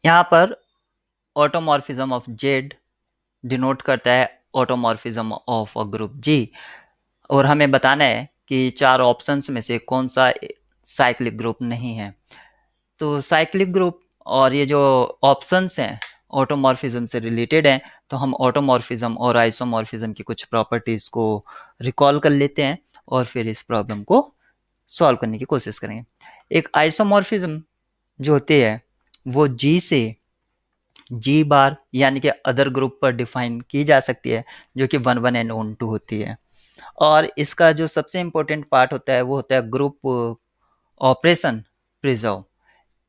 यहाँ पर automorphism of Z denote करता है ऑटोमॉर्फिज्म ऑफ अ ग्रुप जी, और हमें बताना है कि चार ऑप्शंस में से कौन सा साइक्लिक ग्रुप नहीं है। तो साइक्लिक ग्रुप और ये जो ऑप्शंस हैं ऑटोमॉर्फिज्म से रिलेटेड हैं, तो हम ऑटोमॉर्फिज्म और आइसोमॉर्फिज्म की कुछ प्रॉपर्टीज को रिकॉल कर लेते हैं और फिर इस प्रॉब्लम को सॉल्व करने की कोशिश करेंगे। एक आइसोमॉर्फिज्म जो होती है वो जी से जी बार यानी कि अदर ग्रुप पर डिफाइन की जा सकती है, जो कि 1 1 एंड 1 2 होती है। और इसका जो सबसे इम्पोर्टेंट पार्ट होता है वो होता है ग्रुप ऑपरेशन प्रिजर्व।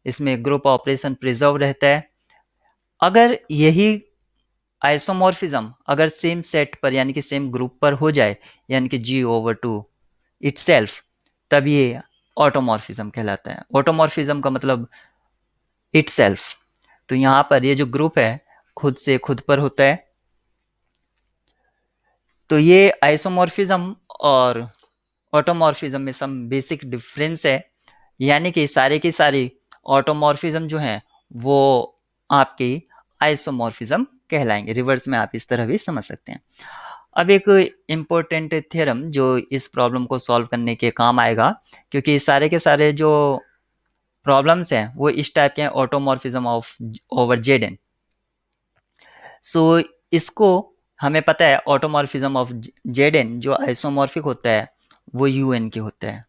इसमें ग्रुप ऑपरेशन प्रिजर्व रहता है। अगर यही आइसोमॉर्फिज्म अगर सेम सेट पर यानी कि सेम ग्रुप पर हो जाए, यानी कि G/2 इटसेल्फ, तब ये ऑटोमॉर्फिज्म कहलाता है। ऑटोमॉर्फिज्म का मतलब इटसेल्फ। तो यहाँ पर ये जो ग्रुप है खुद से खुद पर होता है। तो ये आइसोमॉर्फिज्म और ऑटोमॉर्फिज्म में सम बेसिक डिफरेंस है, यानी कि सारे की सारी ऑटोमॉर्फिज्म जो हैं वो आपकी आइसोमॉर्फिज्म कहलाएंगे। रिवर्स में आप इस तरह भी समझ सकते हैं। अब एक इम्पोर्टेंट थ्योरम जो इस प्रॉब्लम को सॉल्व करने के काम आएगा, क्योंकि सारे के सारे जो प्रॉब्लम्स हैं वो इस टाइप के हैं, ऑटोमॉर्फिज्म ऑफ ओवर जेड। सो इसको हमें पता है ऑटोमॉर्फिज्म ऑफ जेड जो आइसोमॉर्फिक होता है वो यूएन के होता है।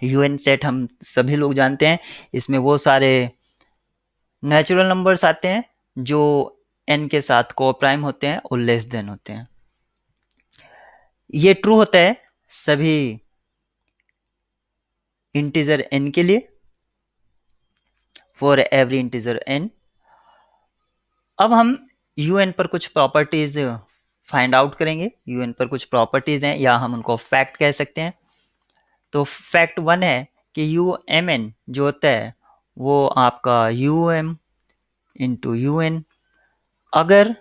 यूएन सेट हम सभी लोग जानते हैं, इसमें वो सारे नेचुरल नंबर्स आते हैं जो एन के साथ को प्राइम होते हैं और लेस देन होते हैं। ये ट्रू होता है सभी इंटीजर एन के लिए, फॉर एवरी इंटीजर एन। अब हम यूएन पर कुछ प्रॉपर्टीज फाइंड आउट करेंगे। यूएन पर कुछ प्रॉपर्टीज हैं या हम उनको फैक्ट कह सकते हैं। तो फैक्ट 1 है कि यू एम एन जो होता है वो आपका U M into U N, अगर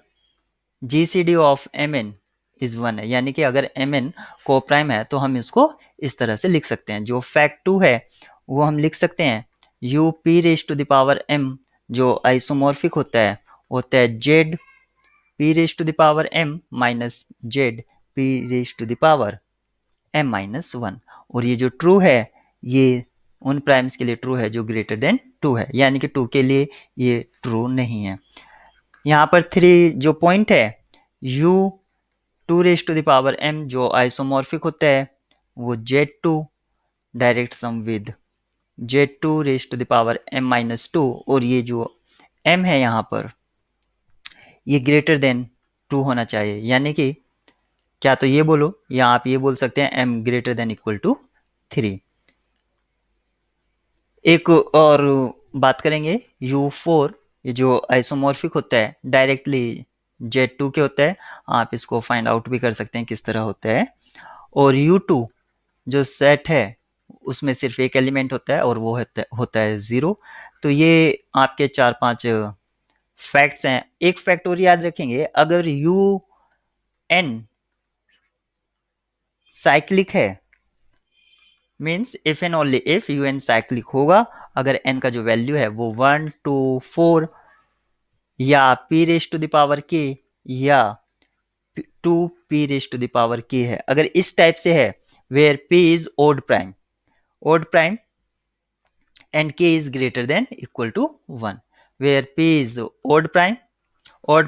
G C D of M N is 1 है, यानी कि अगर एम एन को प्राइम है तो हम इसको इस तरह से लिख सकते हैं। जो फैक्ट 2 है वो हम लिख सकते हैं U P raise to the power M जो आइसोमॉर्फिक होता है Z P raise to the power M minus Z P raise to the power M minus 1। और ये जो ट्रू है ये उन प्राइम्स के लिए ट्रू है जो ग्रेटर देन 2 है, यानी कि 2 के लिए ये ट्रू नहीं है। यहाँ पर 3 जो पॉइंट है u 2 raise to the power m जो आइसोमॉर्फिक होता है वो z2 direct sum with z2 raise to the power m minus 2, और ये जो m है यहाँ पर ये ग्रेटर देन 2 होना चाहिए, यानी कि क्या तो ये बोलो या आप ये बोल सकते हैं m greater than equal to 3। एक और बात करेंगे u4 ये जो आइसोमॉर्फिक होता है डायरेक्टली Z2 के होता है। आप इसको फाइंड आउट भी कर सकते हैं किस तरह होता है। और u2 जो सेट है उसमें सिर्फ एक एलिमेंट होता है और वो होता है 0। तो ये आपके 4 5 फैक्ट्स हैं। एक फैक्ट और याद रखेंगे, अगर यू एन साइक्लिक है means if and only if U n cyclic होगा अगर एन का जो वैल्यू है वो 1 2 4 या p raise to the power k या 2p raise to the power k है। अगर इस टाइप से है where p is odd prime and k is greater than equal to 1, where p is odd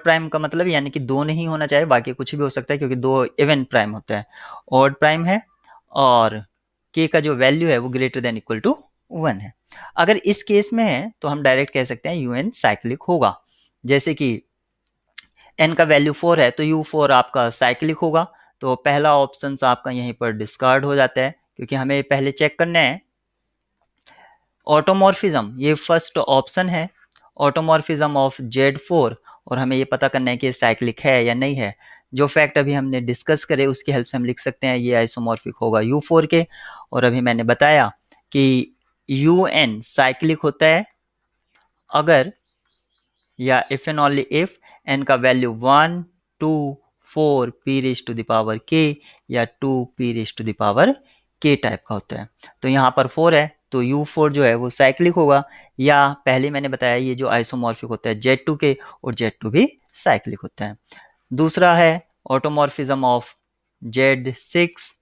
prime का मतलब यानी कि 2 नहीं होना चाहिए, बाकी कुछ भी हो सकता है क्योंकि 2 इवन प्राइम होता है। ओड प्राइम है और k का जो वैल्यू है वो ग्रेटर देन इक्वल टू 1 है। अगर इस केस में है तो हम डायरेक्ट कह सकते हैं यूएन साइक्लिक होगा। जैसे कि n का वैल्यू 4 है तो u4 आपका साइक्लिक होगा। तो पहला ऑप्शन आपका यहीं पर डिस्कार्ड हो जाता है, क्योंकि हमें पहले चेक करना है ऑटोमॉर्फिज्म, ये फर्स्ट ऑप्शन है ऑटोमॉर्फिज्म ऑफ Z4, और हमें ये पता करना है कि साइक्लिक है या नहीं है। जो फैक्ट अभी हमने डिस्कस करे उसकी हेल्प से हम लिख सकते हैं ये आइसोमॉर्फिक होगा U4 के। और अभी मैंने बताया कि UN साइक्लिक होता है अगर या if and only if n का value 1 2 4 p raise to the power k या 2 p raise to the power k type का होता है। तो यहाँ पर 4 है तो U4 जो है वो साइक्लिक होगा, या पहले मैंने बताया ये जो आइसोमॉर्फिक होता है Z2 के, और Z2 भी साइक्लिक होता है। दूसरा है ऑटोमॉर्फिज्म ऑफ Z6,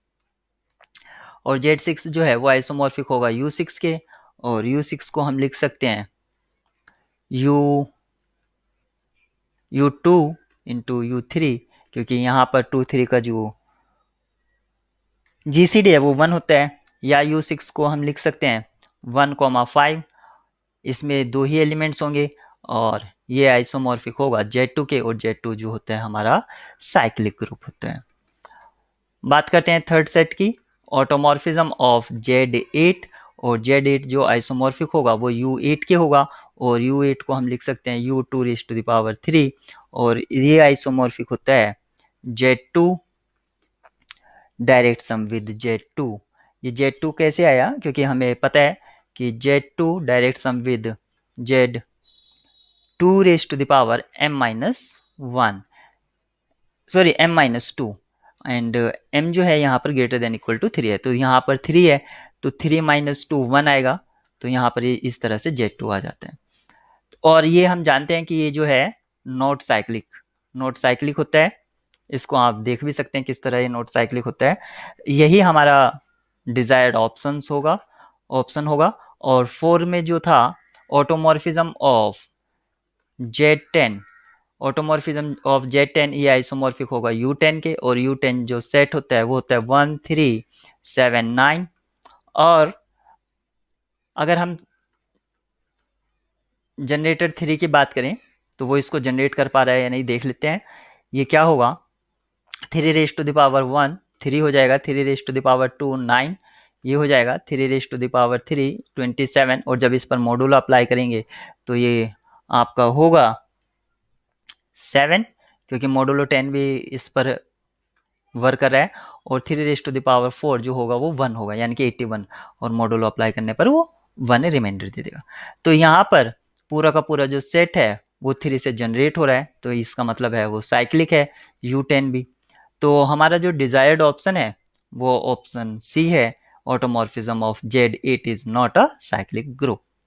और Z6 जो है वो आइसोमॉर्फिक होगा U6 के, और U6 को हम लिख सकते हैं U2 इंटू U3, क्योंकि यहाँ पर 2 3 का जो GCD है वो 1 होता है, या U6 को हम लिख सकते हैं 1,5, इसमें 2 ही एलिमेंट्स होंगे, और ये आइसोमॉर्फिक होगा Z2 के, और Z2 जो होता है हमारा साइक्लिक ग्रुप होता है। बात करते हैं थर्ड सेट की, ऑटोमॉर्फिज्म ऑफ Z8, और Z8 जो आइसोमॉर्फिक होगा वो U8 के होगा, और U8 को हम लिख सकते हैं U2 rays to the power 3, और ये आइसोमॉर्फिक होता है Z2 direct sum with Z2। ये Z2 कैसे आया, क्योंकि हमें पता है कि Z2 direct sum with Z2 raise to the power m-1, sorry m-2, and m जो है यहाँ पर ग्रेटर देन इक्वल टू 3 है, तो यहाँ पर 3 है, तो 3 - 2 1 आएगा, तो यहाँ पर ये इस तरह से Z2 आ जाता है। और ये हम जानते हैं कि ये जो है नॉट साइक्लिक होता है, इसको आप देख भी सकते हैं किस तरह ये नॉट साइक्लिक होता है। यही हमारा डिजायर्ड ऑप्शन होगा। और 4 में जो था automorphism of Z10, automorphism of Z10 ये आइसोमॉर्फिक होगा U10 के, और U10 जो सेट होता है वो होता है 1 3 7 9। और अगर हम जनरेटर 3 की बात करें तो वो इसको जनरेट कर पा रहा है या नहीं देख लेते हैं। ये क्या होगा, 3 रेज़ टू द पावर 1 3 हो जाएगा, 3 रेज़ टू द पावर 2 9, ये हो जाएगा 3 रेज़ टू द पावर 3 27, और जब इस पर मॉड्यूलो अप्लाई करेंगे तो ये आपका होगा 7, क्योंकि मॉड्यूलो 10 भी इस पर वर्क कर रहा है, और 3 रेज़ टू द पावर 4 जो होगा वो 1 होगा, यानी कि 81, और मॉड्यूलो अप्लाई करने पर वो 1 रिमाइंडर दे देगा। तो यहाँ पर पूरा का पूरा जो सेट है वो 3 से जनरेट हो रहा है, तो इसका मतलब है वो साइक्लिक है U10 भी। तो हमारा जो डिजायर्ड ऑप्शन है वो ऑप्शन सी है, automorphism of Z8 is not a cyclic group.